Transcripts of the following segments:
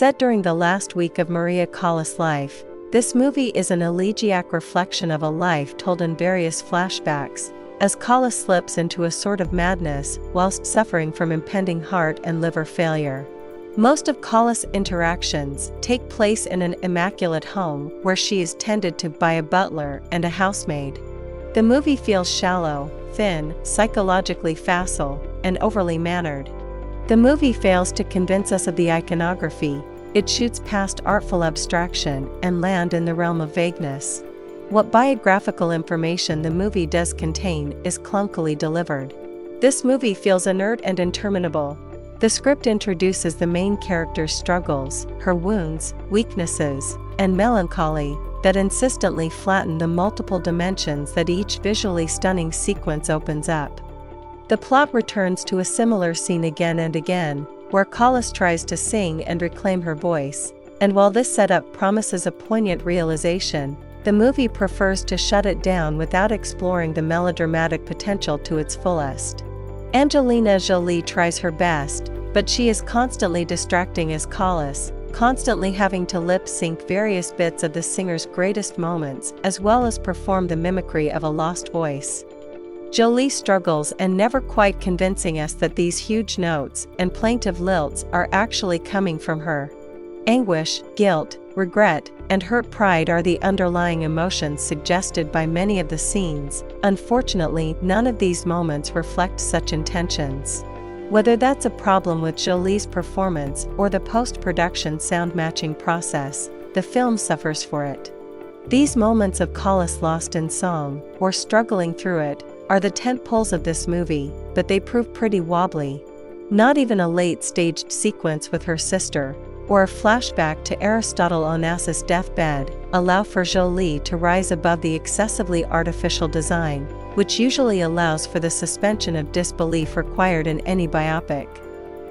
Set during the last week of Maria Callas' life, this movie is an elegiac reflection of a life told in various flashbacks, as Callas slips into a sort of madness whilst suffering from impending heart and liver failure. Most of Callas' interactions take place in an immaculate home where she is tended to by a butler and a housemaid. The movie feels shallow, thin, psychologically facile, and overly mannered. The movie fails to convince us of the iconography. It shoots past artful abstraction and lands in the realm of vagueness. What biographical information the movie does contain is clunkily delivered. This movie feels inert and interminable. The script introduces the main character's struggles, her wounds, weaknesses, and melancholy that insistently flatten the multiple dimensions that each visually stunning sequence opens up. The plot returns to a similar scene again and again, where Callas tries to sing and reclaim her voice, and while this setup promises a poignant realization, the movie prefers to shut it down without exploring the melodramatic potential to its fullest. Angelina Jolie tries her best, but she is constantly distracting as Callas, constantly having to lip-sync various bits of the singer's greatest moments as well as perform the mimicry of a lost voice. Jolie struggles and never quite convincing us that these huge notes and plaintive lilts are actually coming from her. Anguish, guilt, regret, and hurt pride are the underlying emotions suggested by many of the scenes. Unfortunately, none of these moments reflect such intentions. Whether that's a problem with Jolie's performance or the post-production sound matching process, the film suffers for it. These moments of Callas lost in song, or struggling through it, are the tentpoles of this movie, but they prove pretty wobbly. Not even a late-staged sequence with her sister, or a flashback to Aristotle Onassis' deathbed, allow for Jolie to rise above the excessively artificial design, which usually allows for the suspension of disbelief required in any biopic.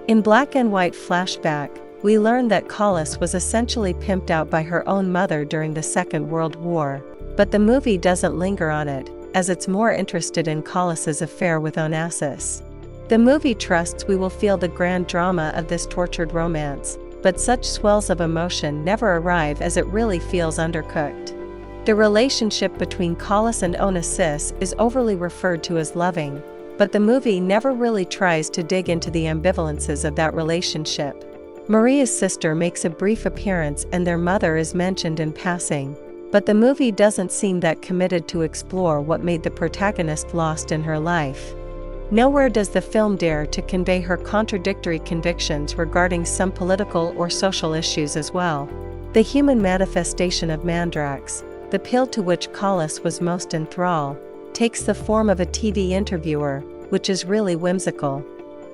In black and white flashback, we learn that Callas was essentially pimped out by her own mother during the Second World War, but the movie doesn't linger on it, as it's more interested in Callas's affair with Onassis. The movie trusts we will feel the grand drama of this tortured romance, but such swells of emotion never arrive as it really feels undercooked. The relationship between Callas and Onassis is overly referred to as loving, but the movie never really tries to dig into the ambivalences of that relationship. Maria's sister makes a brief appearance and their mother is mentioned in passing, but the movie doesn't seem that committed to explore what made the protagonist lost in her life. Nowhere does the film dare to convey her contradictory convictions regarding some political or social issues as well. The human manifestation of Mandrax, the pill to which Callas was most enthralled, takes the form of a TV interviewer, which is really whimsical.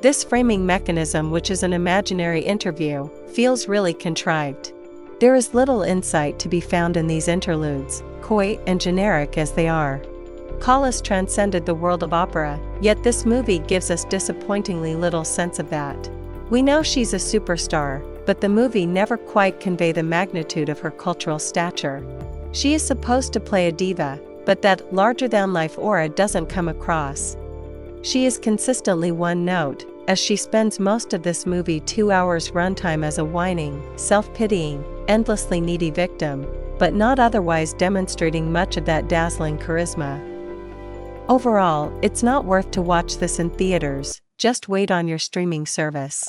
This framing mechanism, which is an imaginary interview, feels really contrived. There is little insight to be found in these interludes, coy and generic as they are. Callas transcended the world of opera, yet this movie gives us disappointingly little sense of that. We know she's a superstar, but the movie never quite conveys the magnitude of her cultural stature. She is supposed to play a diva, but that larger-than-life aura doesn't come across. She is consistently one note, as she spends most of this movie 2 hours runtime as a whining, self-pitying, endlessly needy victim, but not otherwise demonstrating much of that dazzling charisma. Overall, it's not worth to watch this in theaters, just wait on your streaming service.